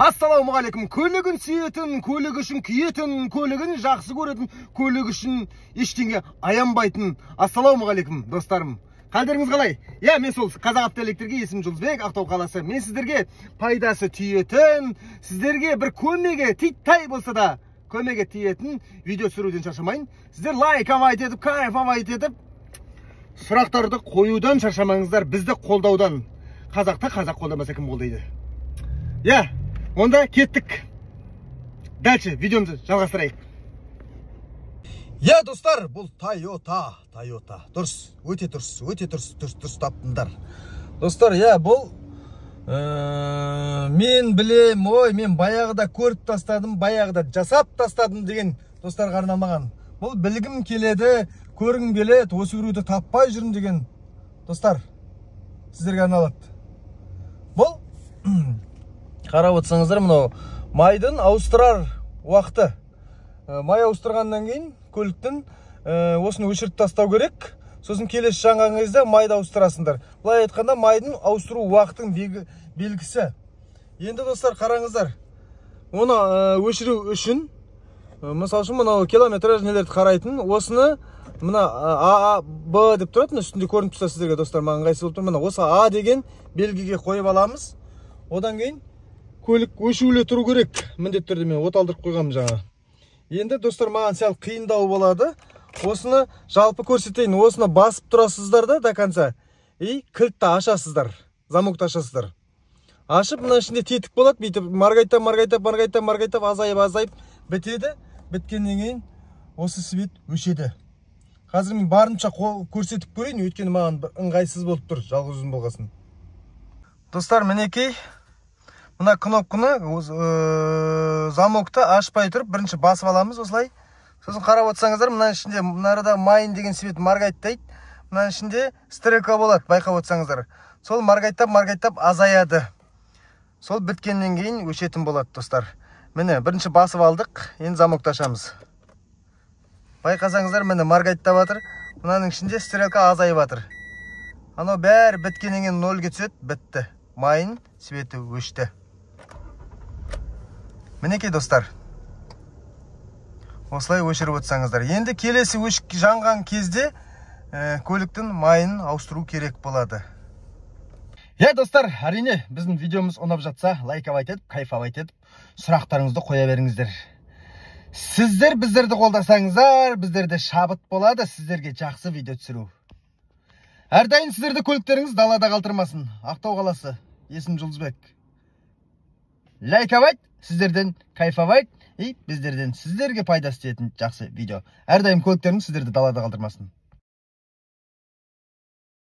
Ассалаумағалейкум. Көлігін сүйетін, көлік үшін күйетін, көлігін жақсы көретін, көлік үшін ештеңе аянбайтын. Ассалаумағалейкум, достарым. Қалдарыңыз қалай? Мен сол Қазавтоэлектрге, есімім Жұлдызбек, Ақтау қаласы. Мен сіздерге пайдасы тиетін, сіздерге бір көмегі титтей болса да көмегі тиетін видео түсіруден шаршамайын. Сіздер лайк етіп, кайф етіп, сұрақтарды қоюдан шаршамаңыздар, бізді қолдаудан. Қазақта қазақ қолдамаса кім қолдайды? Онда кеттік. Дальше видеомызды жалғастырайық. Достар, бұл Toyota. Дұрыс, өте дұрыс таптыңдар. Достар, бұл мен білем, мен баяғыда көріп тастадым, баяғыда жасап тастадым деген достарға арналмаған. Бұл білгім келеді, көргім келеді, осы біреуді таппай жүрмін деген достар сіздерге арналады. Бұл қарап отырсаңыздар, мынау майдың ауыстырар уақыты. Май ауыстырғаннан кейін көліктің осыны өшіріп тастау керек. Сосын келесі жанған кезде майды ауыстырасыңдар. Бұлай айтқанда майдың ауыстыру уақытың белгісі. Енді достар қараңыздар. Оны өшіру үшін, мысал үшін мынау километраж нелерді қарайтын. Осыны мына А, Б деп тұрады. Үстінде көрініп тұрса сіздерге достар, маған қайсы болып тұр. Мына осы А деген белгіге қойып аламыз. Одан кейін көлік өшулі тұру керек. Міндетті түрде мен оталдырып қойғанмын жаңа. Енді достар, маған сәл қиындау болады. Осыны жалпы көрсетейін. Осыны басып тұрасыздар да до конца. Кілтті ашасыздар. Замокты ашасыздар. Ашып, мына ішінде тетік болады. Бүйтіп марғайтап, азайып бітеді. Біткеннен кейін осы свет өшеді. Қазір мен барынша көрсетіп көрейін. Өйткені маған ыңғайсыз болып тұр. Жалғыз өзім болғасын. Достар, мінекей. Мына кнопканы замокты ашпай тұрып, бірінші басып аламыз осылай. Сосын қарап отырсаңыздар, мына ішінде мынарада майын деген свет марғайттайды. Мына ішінде стрелка болады, байқап отырсаңыздар. Сол марғайттап азаяды. Сол біткеннен кейін өшетін болады, достар. Міне, бірінші басып алдық, енді замокты ашамыз. Байқасаңыздар, міне марғайттап жатыр. Мынаның ішінде стрелка азайып жатыр. Анау бәрі біткеннен кейін нөлге түседі, бітті. Майын светі өшті. Мінекей достар, осылай өшіріп отырсаңыздар. Енді келесі өшік жанған кезде көліктің майын ауыстыру керек болады. Достар, әрине біздің видеомыз ұнап жатса, лайк етіп, кайф етіп, сұрақтарыңызды қоя беріңіздер. Сіздер біздерді қолдасаңыздар, біздерде шабыт болады, сіздерге жақсы видео түсіру. Әрдайым сіздерді көліктеріңіз далада қалтырмасын. Ақтау қаласы, есімім Жұлдызбек. Лайк сіздерден кайф біздерден сіздерге пайдасы тиетін жақсы видео. Әрдайым көліктеріңіз сіздерді далада қалдырмасын.